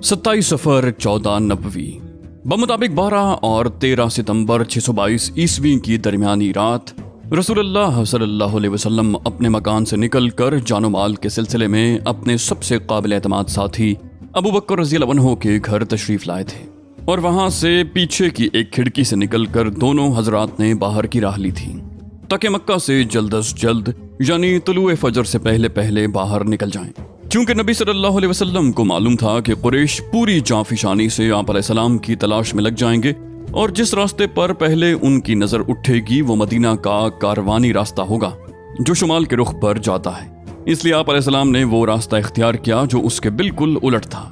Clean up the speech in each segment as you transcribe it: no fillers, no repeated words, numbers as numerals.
27 सफ़र 1490 बमुताबिक 12 और 13 सितंबर 622 ईस्वी की दरमियानी रात रसूलुल्लाह सल्लल्लाहु अलैहि वसल्लम अपने मकान से निकलकर जानो माल के सिलसिले में अपने सबसे काबिल एतमाद साथी अबू बकर रज़ियल्लाहु अन्हु के घर तशरीफ लाए थे और वहां से पीछे की एक खिड़की से निकलकर दोनों हजरात ने बाहर की राह ली थी ताकि मक्का से जल्द अज जल्द यानी तुलुए फजर से पहले पहले बाहर निकल जाएं। चूंकि नबी सल्लल्लाहु अलैहि वसल्लम को मालूम था कि कुरैश पूरी जांफिशानी से आप अलैहिस्सलाम की तलाश में लग जाएंगे और जिस रास्ते पर पहले उनकी नजर उठेगी वो मदीना का कारवानी रास्ता होगा जो शुमाल के रुख पर जाता है। इसलिए आप अलैहिस्सलाम ने वो रास्ता इख्तियार किया जो उसके बिल्कुल उलट था,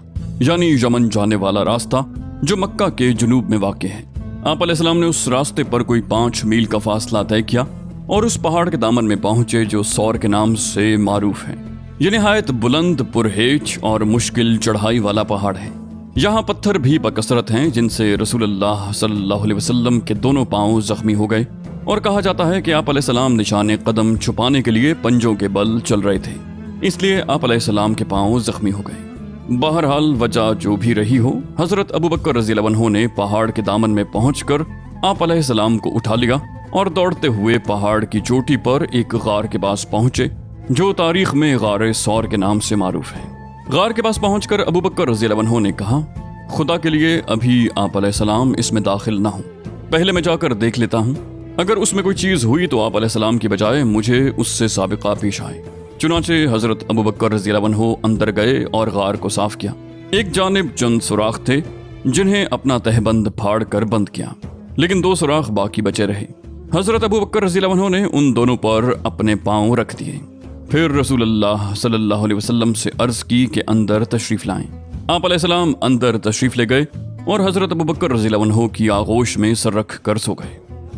यानी यमन जाने वाला रास्ता जो मक्का के जुनूब में वाक़ है। आप अलैहिस्सलाम ने उस रास्ते पर कोई 5 मील का फासला तय किया और उस पहाड़ के दामन में पहुंचे जो सौर के नाम से मारूफ है। ये निहायत बुलंद, पुरहेज और मुश्किल चढ़ाई वाला पहाड़ है। यहाँ पत्थर भी बकसरत हैं जिनसे रसूलुल्लाह सल्लल्लाहु अलैहि वसल्लम के दोनों पांव जख्मी हो गए और कहा जाता है कि आप अलैहिस्सलाम निशाने कदम छुपाने के लिए पंजों के बल चल रहे थे, इसलिए आप अलैहिस्सलाम के पांव जख्मी हो गए। बहरहाल वजह जो भी रही हो, हजरत अबू बकर रज़ियल्लाहु अन्हु ने पहाड़ के दामन में पहुंचकर आप अलैहिस्सलाम को उठा लिया और दौड़ते हुए पहाड़ की चोटी पर एक गार के पास पहुंचे जो तारीख में गार सौर के नाम से मारूफ है। गार के पास पहुंचकर अबू बकर रज़ियल्लाहु अन्हु ने कहा, खुदा के लिए अभी आप अलैहिस्सलाम इसमें दाखिल ना हो, पहले मैं जाकर देख लेता हूँ। अगर उसमें कोई चीज़ हुई तो आप अलैहिस्सलाम की बजाय मुझे उससे साबिका पेश आए। चुनाचे हजरत अबू बकर रज़ियल्लाहु अन्हु अंदर गए और गार को साफ किया। एक जानिब चंद सुराख थे जिन्हें अपना तहबंद फाड़ कर बंद किया, लेकिन 2 सुराख बाकी बचे रहे। हजरत अबू बकर रज़ियल्लाहु अन्हु ने उन दोनों पर अपने पांव रख दिए। फिर रसूलुल्लाह सल्लल्लाहु अलैहि वसल्लम से अर्ज की कि अंदर तशरीफ लाएं। आप अलैहिस्सलाम अंदर तशरीफ ले गए और हजरत अबू बकर रज़ियल्लाहु अन्हु की आगोश में सर रख कर सो गए।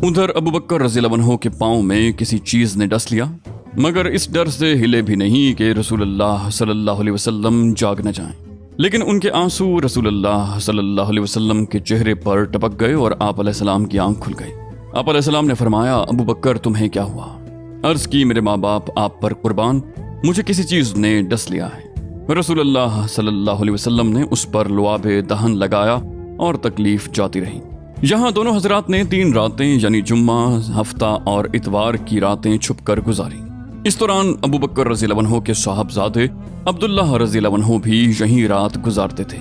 उधर अबू बकर रज़ियल्लाहु अन्हु के पांव में किसी चीज ने डस लिया, मगर इस डर से हिले भी नहीं कि रसूलुल्लाह सल्लल्लाहु अलैहि वसल्लम जाग न जाएं। लेकिन उनके आंसू रसूलुल्लाह सल्लल्लाहु अलैहि वसल्लम के चेहरे पर टपक गए और आप अलैहिस्सलाम की आंख खुल गई। आप अलैहिस्सलाम ने फरमाया, अबू बकर तुम्हें क्या हुआ? अर्ज की, मेरे माँ बाप आप पर कुर्बान, मुझे किसी चीज ने डस लिया है। रसूलुल्लाह सल्लल्लाहु अलैहि वसल्लम ने उस पर लुआबे दहन लगाया और तकलीफ जाती रही। यहाँ दोनों हजरात ने 3 रातें यानी जुम्मा, हफ्ता और इतवार की रातें छुपकर गुजारी। इस दौरान अबू बकर रज़ियल्लाहु अन्हु के साहबजादे अब्दुल्लाह रज़ियल्लाहु अन्हु भी यहीं रात गुजारते थे।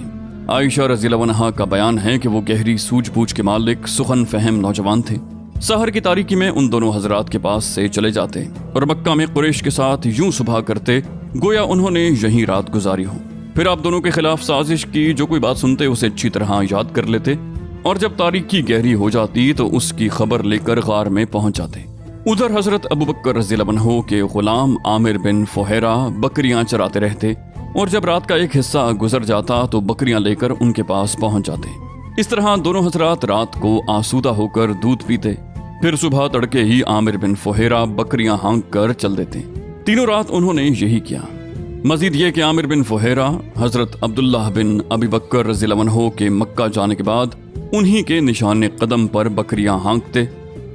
आयशा रज़ियल्लाहु अन्हा का बयान है कि वो गहरी सूझबूझ के मालिक सुखन फहम नौजवान थे। सहर की तारीकी में उन दोनों हजरात के पास से चले जाते और मक्का में कुरैश के साथ यूं सुबह करते गोया उन्होंने यहीं रात गुजारी हो। फिर आप दोनों के खिलाफ साजिश की, जो कोई बात सुनते उसे अच्छी तरह याद कर लेते और जब तारीकी गहरी हो जाती तो उसकी खबर लेकर गार में पहुंच जाते। उधर हजरत अबू बकर रज़ियल्लाहु अन्हु के गुलाम आमिर बिन फुहैरा बकरियां चराते रहते और जब रात का एक हिस्सा गुजर जाता तो बकरियां लेकर उनके पास पहुंच जाते। इस तरह दोनों हजरात रात को आसूदा होकर दूध पीते, फिर सुबह तड़के ही आमिर बिन फुहैरा बकरियां हाँक कर चल देते। तीनों रात उन्होंने यही किया। मजीद ये कि आमिर बिन फुहैरा हजरत अब्दुल्लाह बिन अबी बकर रज़ियल्लाहु अन्हु के मक्का जाने के बाद उन्हीं के निशाने कदम पर बकरियां हाँकते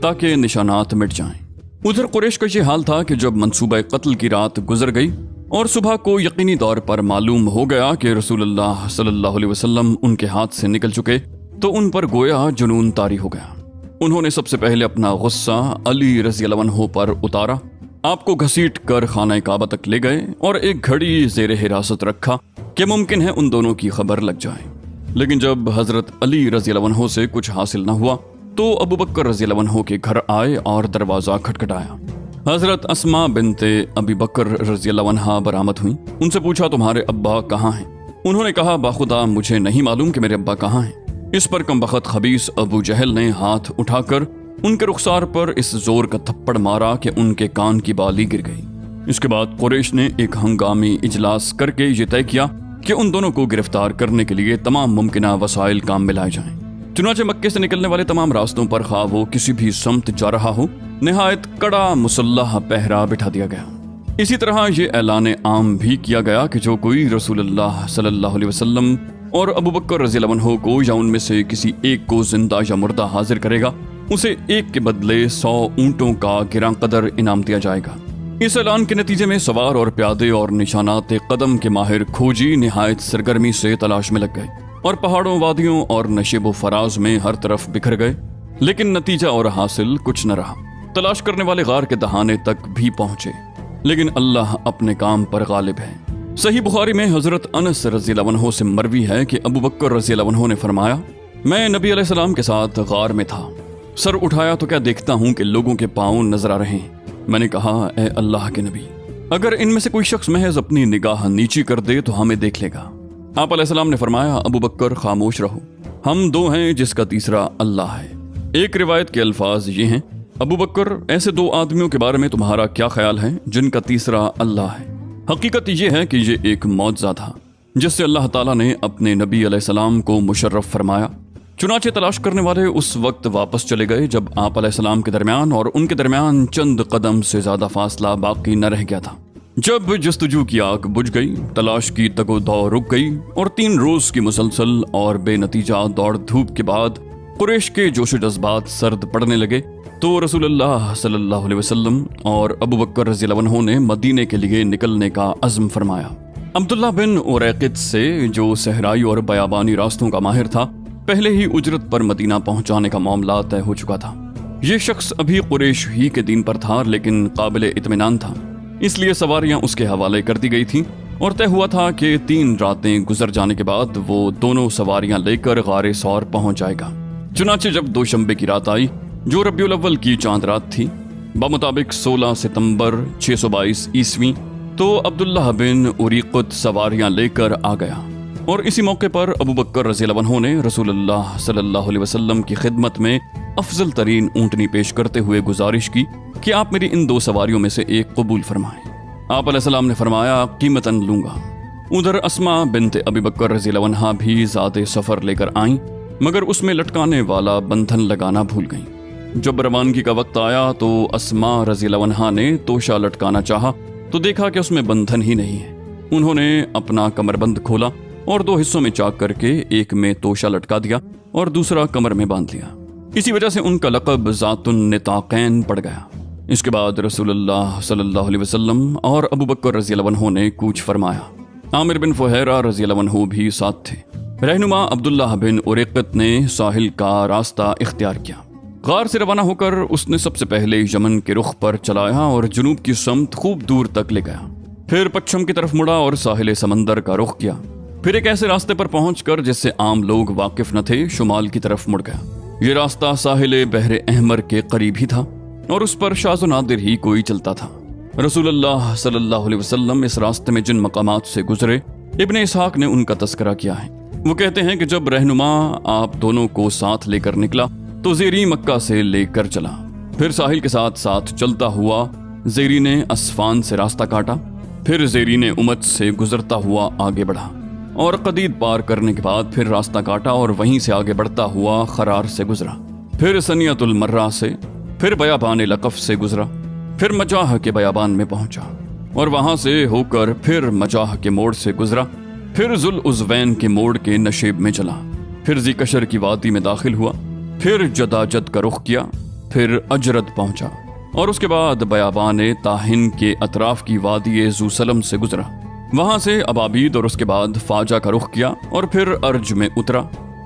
ताकि निशानात मिट जाएं। उधर कुरैश का ये हाल था कि जब मंसूबा कत्ल की रात गुजर गई और सुबह को यकीनी तौर पर मालूम हो गया कि रसूलुल्लाह सल्लल्लाहु अलैहि वसल्लम उनके हाथ से निकल चुके, तो उन पर गोया जुनून तारी हो गया। उन्होंने सबसे पहले अपना गुस्सा अली रज़ियल्लाहु अन्हु पर उतारा, आपको घसीट कर खाना काबा तक ले गए और एक घड़ी ज़ेरे हिरासत रखा कि मुमकिन है उन दोनों की खबर लग जाए। लेकिन जब हजरत अली रज़ियल्लाहु अन्हु से कुछ हासिल न हुआ तो अबू बकर रज़ियल्लाहु अन्हु के घर आए और दरवाज़ा खटखटाया। हजरत अस्मा बिनते अबी बकर रज़ियल्लाहु अन्हा बरामद हुई। उनसे पूछा, तुम्हारे अब्बा कहाँ हैं? उन्होंने कहा, बाखुदा मुझे नहीं मालूम कि मेरे अब्बा कहाँ हैं। इस पर कमबख्त खबीस अबू जहल ने हाथ उठाकर उनके रुखसार पर इस जोर का थप्पड़ मारा कि उनके कान की बाली गिर गई। इसके बाद कुरैश ने एक हंगामी इजलास करके ये तय किया कि उन दोनों को गिरफ्तार करने के लिए तमाम मुमकिन वसाइल काम में लाए जाएं। चुनाचे मक्के से निकलने वाले तमाम रास्तों पर खा वो किसी भी समत जा रहा हो, निहायत कड़ा मुसल्लह पहरा बिठा दिया गया। इसी तरह ये ऐलान आम भी किया गया कि जो कोई रसूलुल्लाह सल्लल्लाहु अलैहि वसल्लम और अबू बकर रज़ियल्लाहु अन्हु को या उनमें से किसी एक को जिंदा या मुर्दा हाजिर करेगा, उसे एक के बदले 100 ऊंटों का गिरां कदर इनाम दिया जाएगा। اس اعلان کے نتیجے میں سوار اور پیادے اور نشانات قدم کے ماہر کھوجی نہایت سرگرمی سے تلاش میں لگ گئے اور پہاڑوں، وادیوں اور نشیب و فراز میں ہر طرف بکھر گئے، لیکن نتیجہ اور حاصل کچھ نہ رہا۔ تلاش کرنے والے غار کے دہانے تک بھی پہنچے، لیکن اللہ اپنے کام پر غالب ہے۔ صحیح بخاری میں حضرت انس رضی اللہ عنہ سے مروی ہے کہ ابو بکر رضی اللہ عنہ نے فرمایا، میں نبی علیہ السلام کے ساتھ غار میں تھا، سر اٹھایا تو کیا دیکھتا ہوں کہ لوگوں کے پاؤں نظر آ رہے ہیں۔ میں نے کہا، اے اللہ کے نبی، اگر ان میں سے کوئی شخص محض اپنی نگاہ نیچی کر دے تو ہمیں دیکھ لے گا۔ آپ علیہ السلام نے فرمایا، ابو بکر خاموش رہو، ہم دو ہیں جس کا تیسرا اللہ ہے۔ ایک روایت کے الفاظ یہ ہیں، ابو بکر، ایسے دو آدمیوں کے بارے میں تمہارا کیا خیال ہے جن کا تیسرا اللہ ہے؟ حقیقت یہ ہے کہ یہ ایک معجزہ تھا جس سے اللہ تعالیٰ نے اپنے نبی علیہ السلام کو مشرف فرمایا۔ چنانچہ تلاش کرنے والے اس وقت واپس چلے گئے جب آپ علیہ السلام کے درمیان اور ان کے درمیان چند قدم سے زیادہ فاصلہ باقی نہ رہ گیا تھا۔ جب جستجو کی آگ بجھ گئی، تلاش کی تگ و دو رک گئی اور 3 روز کی مسلسل اور بے نتیجہ دوڑ دھوپ کے بعد قریش کے جوش و جذبات سرد پڑنے لگے تو رسول اللہ صلی اللہ علیہ وسلم اور ابو بکر رضی اللہ عنہ نے مدینے کے لیے نکلنے کا عزم فرمایا۔ عبداللہ بن اریقط سے، جو صحرائی اور بیابانی راستوں کا ماہر تھا، پہلے ہی اجرت پر مدینہ پہنچانے کا معاملہ طے ہو چکا تھا۔ یہ شخص ابھی قریش ہی کے دین پر تھا لیکن قابل اطمینان تھا، اس لیے سواریاں اس کے حوالے کر دی گئی تھیں اور طے ہوا تھا کہ 3 راتیں گزر جانے کے بعد وہ دونوں سواریاں لے کر غار ثور پہنچ جائے گا۔ چنانچہ جب دوشنبے کی رات آئی جو ربیع الاول کی چاند رات تھی، بمطابق 16 ستمبر 622 عیسوی، تو عبداللہ بن اریقط سواریاں لے کر آ گیا اور اسی موقع پر ابو بکر رضی اللہ عنہ نے رسول اللہ صلی اللہ علیہ وسلم کی خدمت میں افضل ترین اونٹنی پیش کرتے ہوئے گزارش کی کہ آپ میری ان 2 سواریوں میں سے ایک قبول فرمائیں۔ آپ علیہ السلام نے فرمایا، قیمتاً لوں گا۔ ادھر اسما بنت ابی بکر رضی اللہ عنہا بھی ذات سفر لے کر آئیں، مگر اس میں لٹکانے والا بندھن لگانا بھول گئیں۔ جب روانگی کا وقت آیا تو اسما رضی اللہ عنہا نے توشہ لٹکانا چاہا تو دیکھا کہ اس میں بندھن ہی نہیں ہے۔ انہوں نے اپنا کمربند کھولا اور 2 حصوں میں چاک کر کے ایک میں توشہ لٹکا دیا اور دوسرا کمر میں باندھ لیا۔ اسی وجہ سے ان کا لقب ذات النطاقین پڑ گیا۔ اس کے بعد رسول اللہ صلی اللہ علیہ وسلم اور ابو بکر رضی اللہ عنہ نے کوچ فرمایا۔ عامر بن فہیرہ رضی اللہ عنہ بھی ساتھ تھے۔ رہنما عبداللہ بن اریقط نے ساحل کا راستہ اختیار کیا۔ غار سے روانہ ہو کر اس نے سب سے پہلے یمن کے رخ پر چلایا اور جنوب کی سمت خوب دور تک لے گیا، پھر پچھم کی طرف مڑا اور ساحل سمندر کا رخ کیا، پھر ایک ایسے راستے پر پہنچ کر جس سے عام لوگ واقف نہ تھے شمال کی طرف مڑ گیا۔ یہ راستہ ساحل بحر احمر کے قریب ہی تھا اور اس پر شاذ و نادر ہی کوئی چلتا تھا۔ رسول اللہ صلی اللہ علیہ وسلم اس راستے میں جن مقامات سے گزرے ابن اسحاق نے ان کا تذکرہ کیا ہے۔ وہ کہتے ہیں کہ جب رہنما آپ دونوں کو ساتھ لے کر نکلا تو زیری مکہ سے لے کر چلا، پھر ساحل کے ساتھ ساتھ چلتا ہوا زیری نے اسفان سے راستہ کاٹا، پھر زیری نے امت سے گزرتا ہوا آگے بڑھا اور قدید پار کرنے کے بعد پھر راستہ کاٹا اور وہیں سے آگے بڑھتا ہوا خرار سے گزرا، پھر سنیت المرہ سے، پھر بیابان لقف سے گزرا، پھر مجاہ کے بیابان میں پہنچا اور وہاں سے ہو کر پھر مجاہ کے موڑ سے گزرا، پھر ذوالعزوین کے موڑ کے نشیب میں چلا، پھر ذیقشر کی وادی میں داخل ہوا، پھر جداجد کا رخ کیا، پھر اجرد پہنچا اور اس کے بعد بیابان تاہن کے اطراف کی وادی ذو سلم سے گزرا، وہاں سے ابابید اور اس کے بعد فاجہ کا رخ کیا اور پھر ارج میں اترا،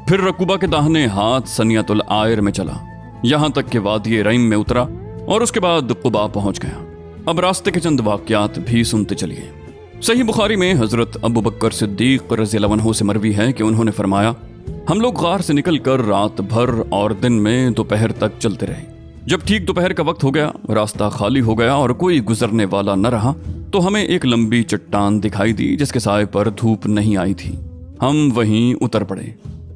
پھر رقوبہ کے داہنے ہاتھ سنیت العائر میں چلا، یہاں تک کہ وادی ریم میں اترا اور اس کے بعد قبا پہنچ گیا۔ اب راستے کے چند واقعات بھی سنتے چلیے۔ صحیح بخاری میں حضرت ابو بکر صدیق رضی اللہ عنہ سے مروی ہے کہ انہوں نے فرمایا، ہم لوگ غار سے نکل کر رات بھر اور دن میں دوپہر تک چلتے رہے۔ جب ٹھیک دوپہر کا وقت ہو گیا، راستہ خالی ہو گیا اور کوئی گزرنے والا نہ رہا تو ہمیں ایک لمبی چٹان دکھائی دی جس کے سائے پر دھوپ نہیں آئی تھی۔ ہم وہیں اتر پڑے۔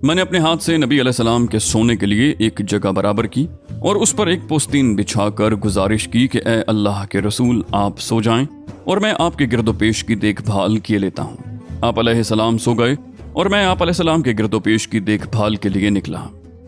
میں نے اپنے ہاتھ سے نبی علیہ السلام کے سونے کے لیے ایک جگہ برابر کی اور اس پر ایک پوستین بچھا کر گزارش کی کہ اے اللہ کے رسول، آپ سو جائیں اور میں آپ کے گرد و پیش کی دیکھ بھال کیے لیتا ہوں۔ آپ علیہ السلام سو گئے اور میں آپ علیہ السلام کے گرد و پیش کی دیکھ بھال کے لیے نکلا۔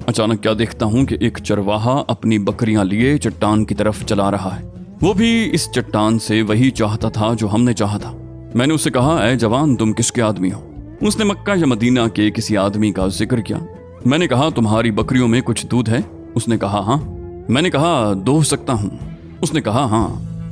اچانک کیا دیکھتا ہوں کہ ایک چرواہا اپنی بکریاں لیے چٹان کی طرف چلا رہا ہے۔ وہ بھی اس چٹان سے وہی چاہتا تھا جو ہم نے چاہا تھا۔ میں نے اس سے کہا، اے جوان، تم کس کے آدمی ہو؟ اس نے مکہ یا مدینہ کے کسی آدمی کا ذکر کیا۔ میں نے کہا، تمہاری بکریوں میں کچھ دودھ ہے؟ اس نے کہا ہاں۔ میں نے کہا، دوہ سکتا ہوں؟ اس نے کہا ہاں۔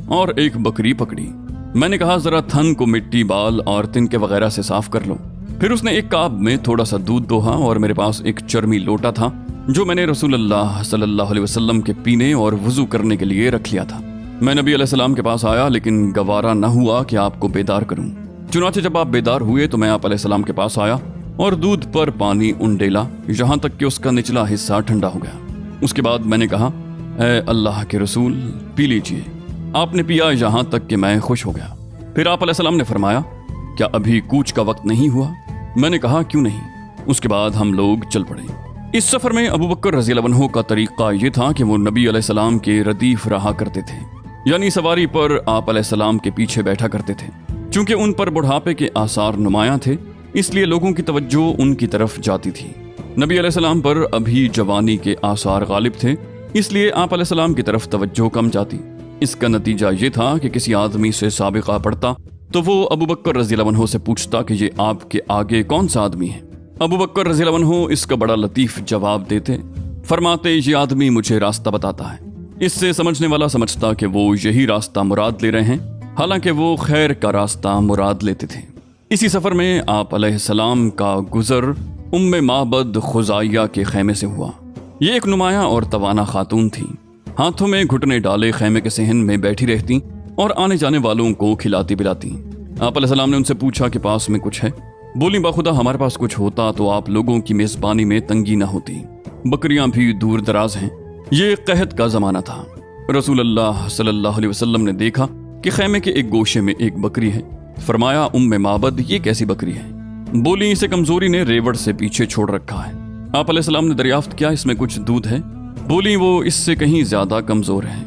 और एक बकरी पकड़ी। मैंने कहा जरा थन को मिट्टी, बाल और तिनके वगैरह से साफ कर लो। फिर उसने एक काब में थोड़ा सा दूध दोहा और मेरे पास एक चर्मी लोटा था जो मैंने रसूलुल्लाह सल्लल्लाहु अलैहि वसल्लम के पीने और वुजू करने के लिए रख लिया था। मैं नबी अलैहिस्सलाम के पास आया, लेकिन गवारा न हुआ कि आपको बेदार करूं। चुनाचे जब आप बेदार हुए तो मैं आप अलैहिस्सलाम के पास आया और दूध पर पानी उंडेला यहाँ तक कि उसका निचला हिस्सा ठंडा हो गया। उसके बाद मैंने कहा, ऐ अल्लाह के रसूल, पी लीजिए। आपने पिया यहाँ तक कि मैं खुश हो गया। फिर आप अलैहिस्सलाम ने फरमाया, क्या अभी कूच का वक्त नहीं हुआ? मैंने कहा, क्यों नहीं। उसके बाद हम लोग चल पड़े। इस सफर में अबू बकर रज़ियल्लाहु अन्हु का तरीका ये था कि वो नबी अलैहिस्सलाम के रदीफ रहा करते थे, यानी सवारी पर आप अलैहिस्सलाम के पीछे बैठा करते थे। चूंकि उन पर बुढ़ापे के आसार नुमायां थे, इसलिए लोगों की तवज्जो उनकी तरफ जाती थी। नबी अलैहिस्सलाम पर अभी जवानी के आसार गालिब थे, इसलिए आप अलैहिस्सलाम की तरफ तवज्जो कम जाती। इसका नतीजा ये था कि किसी आदमी से साबिका पड़ता तो वो अबू बकर रज़ियल्लाहु अन्हु से पूछता कि ये आपके आगे कौन सा आदमी है। अबू बकर रज़ियल्लाहु अन्हु इसका बड़ा लतीफ जवाब देते, फरमाते, ये आदमी मुझे रास्ता बताता है। इससे समझने वाला समझता कि वो यही रास्ता मुराद ले रहे हैं, हालांकि वो खैर का रास्ता मुराद लेते थे। इसी सफर में आप अलैहिस्सलाम का गुजर उम्मे माबद खुजाइया के खेमे से हुआ। ये एक नुमाया और तवाना खातून थी। हाथों में घुटने डाले खेमे के सहन में बैठी रहती और आने जाने वालों को खिलाती पिलाती। आप अलैहिस्सलाम ने उनसे पूछा कि पास में कुछ है? बोली, बाखुदा हमारे पास कुछ होता तो आप लोगों की मेजबानी में तंगी न होती। बकरियां भी दूर दराज हैं। ये कहत का जमाना था। रसूलुल्लाह सल्लल्लाहु अलैहि वसल्लम ने देखा कि खेमे के एक गोशे में एक बकरी है। फरमाया, उम्मे माबद, ये कैसी बकरी है? बोली, इसे कमजोरी ने रेवड़ से पीछे छोड़ रखा है। आप अलैहिस्सलाम ने दरियाफ्त किया, इसमें कुछ दूध है? बोली, वो इससे कहीं ज्यादा कमजोर है।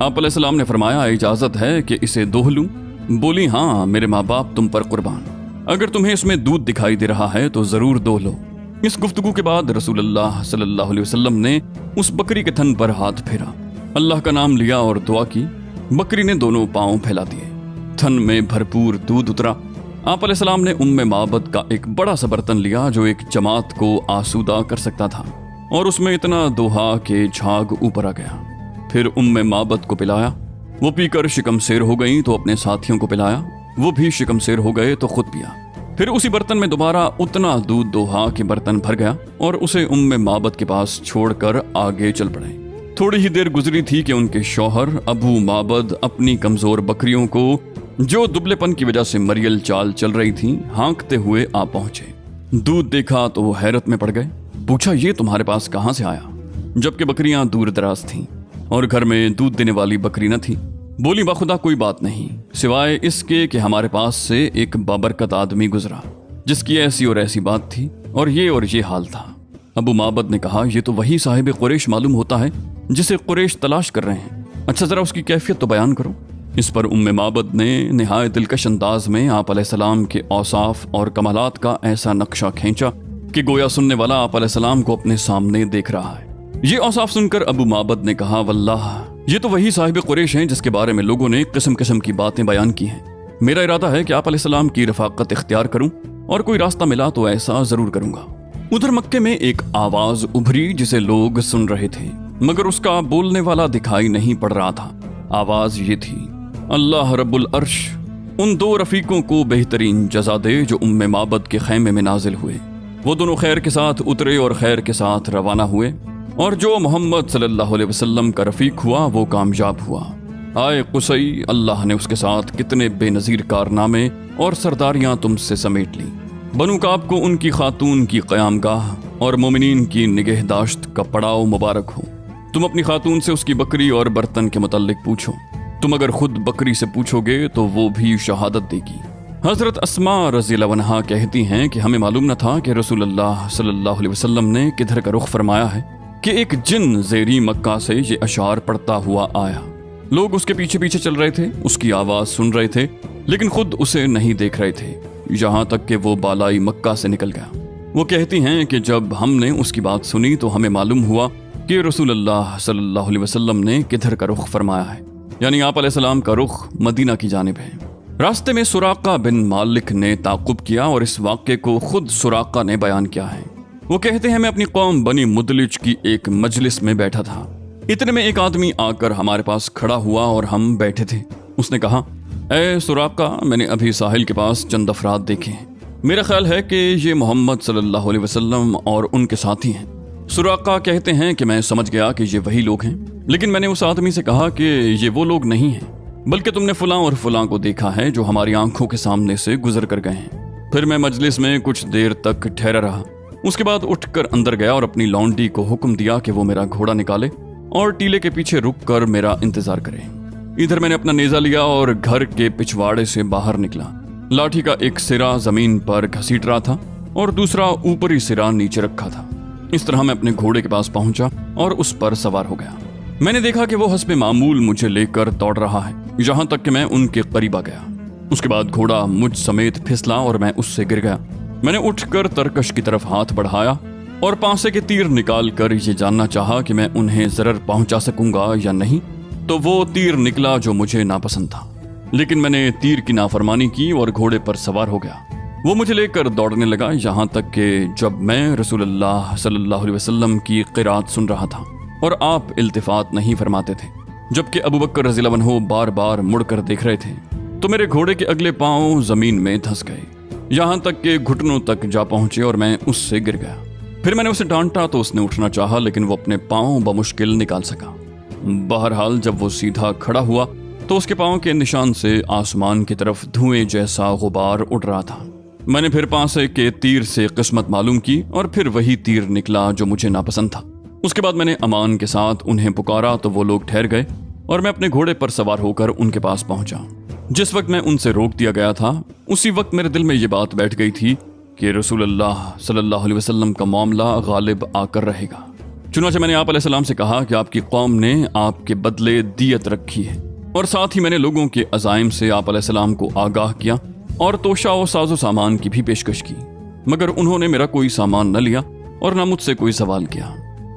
आप अलैहिस्सलाम ने फरमाया, इजाजत है कि इसे दोह लूं? बोली, हाँ, मेरे माँ बाप तुम पर कुर्बान। अगर तुम्हें इसमें दूध दिखाई दे रहा है तो जरूर दोह लो। इस गुफ्तगू के बाद रसूलुल्लाह सल्लल्लाहु अलैहि वसल्लम ने उस बकरी के थन पर हाथ फेरा, अल्लाह का नाम लिया और दुआ की। बकरी ने दोनों पांव फैला दिए, थन में भरपूर दूध उतरा। आप अलैहिस्सलाम ने उम्मे माबद का एक बड़ा सा बर्तन लिया जो एक जमात को आसूदा कर सकता था, और उसमें इतना दोहा के झाग ऊपर आ गया। फिर उम्मे माबद को पिलाया। वो पीकर शिकमसेर हो गई तो अपने साथियों को पिलाया। वो भी शिकमसेर हो गए तो खुद पिया। फिर उसी बर्तन में दोबारा उतना दूध दोहा कि बर्तन भर गया और उसे उम्मे माबद के पास छोड़कर आगे चल पड़े। थोड़ी ही देर गुजरी थी कि उनके शौहर अबू माबद अपनी कमजोर बकरियों को, जो दुबलेपन की वजह से मरियल चाल चल रही थी, हाँकते हुए आ पहुंचे। दूध देखा तो वो हैरत में पड़ गए। पूछा, ये तुम्हारे पास कहां से आया? जबकि बकरियां दूर दराज थीं और घर में दूध देने वाली बकरी न थी। बोली, बाखुदा कोई बात नहीं, सिवाय इसके कि हमारे पास से एक बाबरकत आदमी गुजरा जिसकी ऐसी और ऐसी बात थी और ये हाल था। अबू माबद ने कहा, ये तो वही साहिब कुरैश मालूम होता है जिसे कुरैश तलाश कर रहे हैं। अच्छा, जरा उसकी कैफियत तो बयान करो। इस पर उम्मे माबद ने निहायत दिलकश अंदाज में आप अलैहिस्सलाम के औसाफ और कमालात का ऐसा नक्शा खींचा कि गोया सुनने वाला आप अलैहिस्सलाम को अपने सामने देख रहा है। ये औसाफ सुनकर अबू माबद ने कहा, वल्लाह, ये तो वही साहिब कुरैश हैं जिसके बारे में लोगों ने किस्म किस्म की बातें बयान की हैं। मेरा इरादा है कि आप अलैहिस्सलाम की रफाकत इख्तियार करूं और कोई रास्ता मिला तो ऐसा जरूर करूंगा। उधर मक्के में एक आवाज उभरी जिसे लोग सुन रहे थे, मगर उसका बोलने वाला दिखाई नहीं पड़ रहा था। आवाज ये थी, अल्लाह रब्बुल अर्श उन दो रफीकों को बेहतरीन जजा दे जो उम्मे माबद के खैमे में नाजिल हुए। वो दोनों खैर के साथ उतरे और खैर के साथ रवाना हुए, और जो मोहम्मद सल्लल्लाहु अलैहि वसल्लम का रफीक हुआ वो कामयाब हुआ। आए कुसई, अल्लाह ने उसके साथ कितने बेनजीर कारनामे और सरदारियां तुमसे समेट ली। बनु काब को उनकी खातून की क़यामगाह और मोमिनीन की निगहदाश्त का पड़ाव मुबारक हो। तुम अपनी खातून से उसकी बकरी और बर्तन के मुताल्लिक पूछो। तुम अगर खुद बकरी से पूछोगे तो वो भी शहादत देगी। हजरत अस्मा रज़ियल्लाहु अन्हा कहती हैं कि हमें मालूम न था कि रसूलुल्लाह सल्लल्लाहु अलैहि वसल्लम ने किधर का रुख फरमाया है कि एक जिन ज़ेरी मक्का से ये अशार पढ़ता हुआ आया। लोग उसके पीछे पीछे चल रहे थे, उसकी आवाज़ सुन रहे थे, लेकिन खुद उसे नहीं देख रहे थे, यहाँ तक कि वो बालाई मक्का से निकल गया। वो कहती हैं कि जब हमने उसकी बात सुनी तो हमें मालूम हुआ कि रसूलुल्लाह सल्लल्लाहु अलैहि वसल्लम ने किधर का रुख फरमाया है, यानी आप अलैहिस्सलाम का रुख मदीना की जानिब है। रास्ते में सुराका बिन मालिक ने ताक़ुब किया और इस वाक़े को खुद सुराका ने बयान किया है। वो कहते हैं, मैं अपनी कौम बनी मुदलिज की एक मजलिस में बैठा था। इतने में एक आदमी आकर हमारे पास खड़ा हुआ और हम बैठे थे। اس نے کہا، اے سراقہ، میں نے ابھی ساحل کے پاس چند افراد دیکھے ہیں، میرا خیال ہے کہ یہ محمد صلی اللہ علیہ وسلم اور ان کے ساتھی ہیں۔ سراقہ کہتے ہیں کہ میں سمجھ گیا کہ یہ وہی لوگ ہیں، لیکن میں نے اس آدمی سے کہا کہ یہ وہ لوگ نہیں ہیں، بلکہ تم نے فلاں اور فلاں کو دیکھا ہے جو ہماری آنکھوں کے سامنے سے گزر کر گئے ہیں۔ پھر میں مجلس میں کچھ دیر تک ٹھہرا رہا، اس کے بعد اٹھ کر اندر گیا اور اپنی لونڈی کو حکم دیا کہ وہ میرا گھوڑا نکالے اور ٹیلے کے پیچھے رک کر میرا انتظار کرے۔ ادھر میں نے اپنا نیزہ لیا اور گھر کے پچھواڑے سے باہر نکلا۔ لاٹھی کا ایک سرا زمین پر گھسیٹ رہا تھا اور دوسرا اوپری سرا نیچے رکھا تھا۔ اس طرح میں اپنے گھوڑے کے پاس پہنچا اور اس پر سوار ہو گیا۔ میں نے دیکھا کہ وہ حسب معمول مجھے لے کر دوڑ رہا ہے، یہاں تک کہ میں ان کے قریب آ گیا۔ اس کے بعد گھوڑا مجھ سمیت پھسلا اور میں اس سے گر گیا۔ میں نے اٹھ کر ترکش کی طرف ہاتھ بڑھایا اور پانسے کے تیر نکال کر یہ جاننا چاہا کہ میں انہیں ضرر پہنچا سکوں گا یا نہیں، تو وہ تیر نکلا جو مجھے ناپسند تھا، لیکن میں نے تیر کی نافرمانی کی اور گھوڑے پر سوار ہو گیا۔ وہ مجھے لے کر دوڑنے لگا، یہاں تک کہ جب میں رسول اللہ صلی اللہ علیہ وسلم کی قرات سن رہا تھا اور آپ التفات نہیں فرماتے تھے، جبکہ ابو بکر رضی اللہ عنہ بار بار مڑ کر دیکھ رہے تھے، تو میرے گھوڑے کے اگلے پاؤں زمین میں دھس گئے، یہاں تک کہ گھٹنوں تک جا پہنچے اور میں اس سے گر گیا۔ پھر میں نے اسے ڈانٹا تو اس نے اٹھنا چاہا، لیکن وہ اپنے پاؤں بمشکل نکال سکا۔ بہرحال جب وہ سیدھا کھڑا ہوا تو اس کے پاؤں کے نشان سے آسمان کی طرف دھوئیں جیسا غبار اڑ رہا تھا۔ میں نے پھر پانسے کے تیر سے قسمت معلوم کی اور پھر وہی تیر نکلا جو مجھے ناپسند تھا۔ اس کے بعد میں نے امان کے ساتھ انہیں پکارا تو وہ لوگ ٹھہر گئے اور میں اپنے گھوڑے پر سوار ہو کر ان کے پاس پہنچا۔ جس وقت میں ان سے روک دیا گیا تھا، اسی وقت میرے دل میں یہ بات بیٹھ گئی تھی کہ رسول اللہ صلی اللہ علیہ وسلم کا معاملہ غالب آ کر رہے گا۔ چنانچہ میں نے آپ علیہ السلام سے کہا کہ آپ کی قوم نے آپ کے بدلے دیت رکھی ہے، اور ساتھ ہی میں نے لوگوں کے عزائم سے آپ علیہ السلام کو آگاہ کیا اور توشہ و ساز و سامان کی بھی پیشکش کی، مگر انہوں نے میرا کوئی سامان نہ لیا اور نہ مجھ سے کوئی سوال کیا،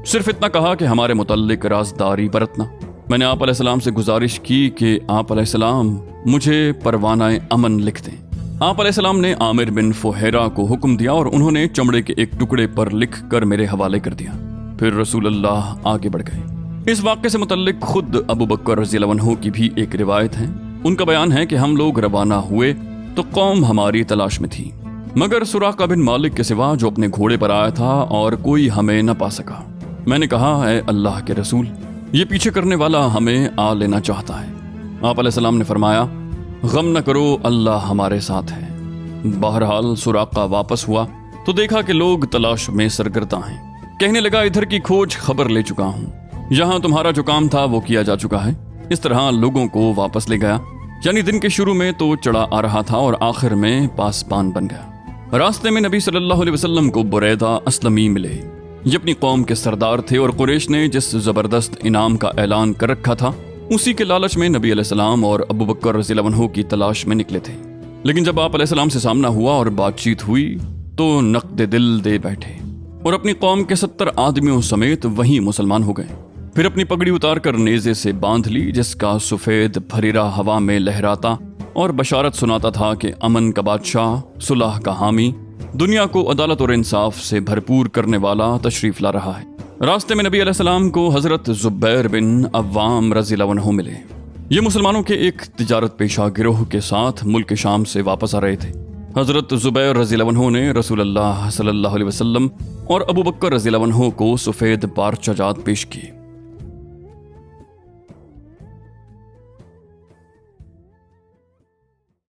صرف اتنا کہا کہ ہمارے متعلق رازداری برتنا۔ میں نے آپ علیہ السلام سے گزارش کی کہ آپ علیہ السلام مجھے پروانہ امن لکھ دیں۔ آپ علیہ السلام نے عامر بن فہیرہ کو حکم دیا اور انہوں نے چمڑے کے ایک ٹکڑے پر لکھ کر میرے حوالے کر دیا۔ پھر رسول اللہ آگے بڑھ گئے۔ اس واقعے سے متعلق خود ابو بکر رضی اللہ عنہ کی بھی ایک روایت ہے۔ ان کا بیان ہے کہ ہم لوگ روانہ ہوئے تو قوم ہماری تلاش میں تھی، مگر سراقہ بن مالک کے سوا جو اپنے گھوڑے پر آیا تھا اور کوئی ہمیں نہ پا سکا۔ میں نے کہا، اے اللہ کے رسول، یہ پیچھے کرنے والا ہمیں آ لینا چاہتا ہے۔ آپ علیہ السلام نے فرمایا، غم نہ کرو، اللہ ہمارے ساتھ ہے۔ بہرحال سراقہ واپس ہوا تو دیکھا کہ لوگ تلاش میں سرگرداں ہیں۔ کہنے لگا، ادھر کی کھوج خبر لے چکا ہوں، یہاں تمہارا جو کام تھا وہ کیا جا چکا ہے۔ اس طرح لوگوں کو واپس لے گیا، یعنی دن کے شروع میں تو چڑھا آ رہا تھا اور آخر میں پاسبان بن گیا۔ راستے میں نبی صلی اللہ علیہ وسلم کو بریدہ اسلمی ملے۔ یہ اپنی قوم کے سردار تھے اور قریش نے جس زبردست انعام کا اعلان کر رکھا تھا، اسی کے لالچ میں نبی علیہ السلام اور ابو بکر رضی اللہ عنہ کی تلاش میں نکلے تھے۔ لیکن جب آپ علیہ السلام سے سامنا ہوا اور بات چیت ہوئی تو نقد دل دے بیٹھے اور اپنی قوم کے 70 آدمیوں سمیت وہیں مسلمان ہو گئے۔ پھر اپنی پگڑی اتار کر نیزے سے باندھ لی، جس کا سفید پھریرا ہوا میں لہراتا اور بشارت سناتا تھا کہ امن کا بادشاہ، صلح کا حامی، دنیا کو عدالت اور انصاف سے بھرپور کرنے والا تشریف لا رہا ہے۔ راستے میں نبی علیہ السلام کو حضرت زبیر بن عوام رضی اللہ عنہ ملے۔ یہ مسلمانوں کے ایک تجارت پیشہ گروہ کے ساتھ ملک شام سے واپس آ رہے تھے۔ حضرت زبیر رضی اللہ عنہ نے رسول اللہ صلی اللہ علیہ وسلم اور ابو بکر رضی اللہ عنہ کو سفید پارچہ جات پیش کیے۔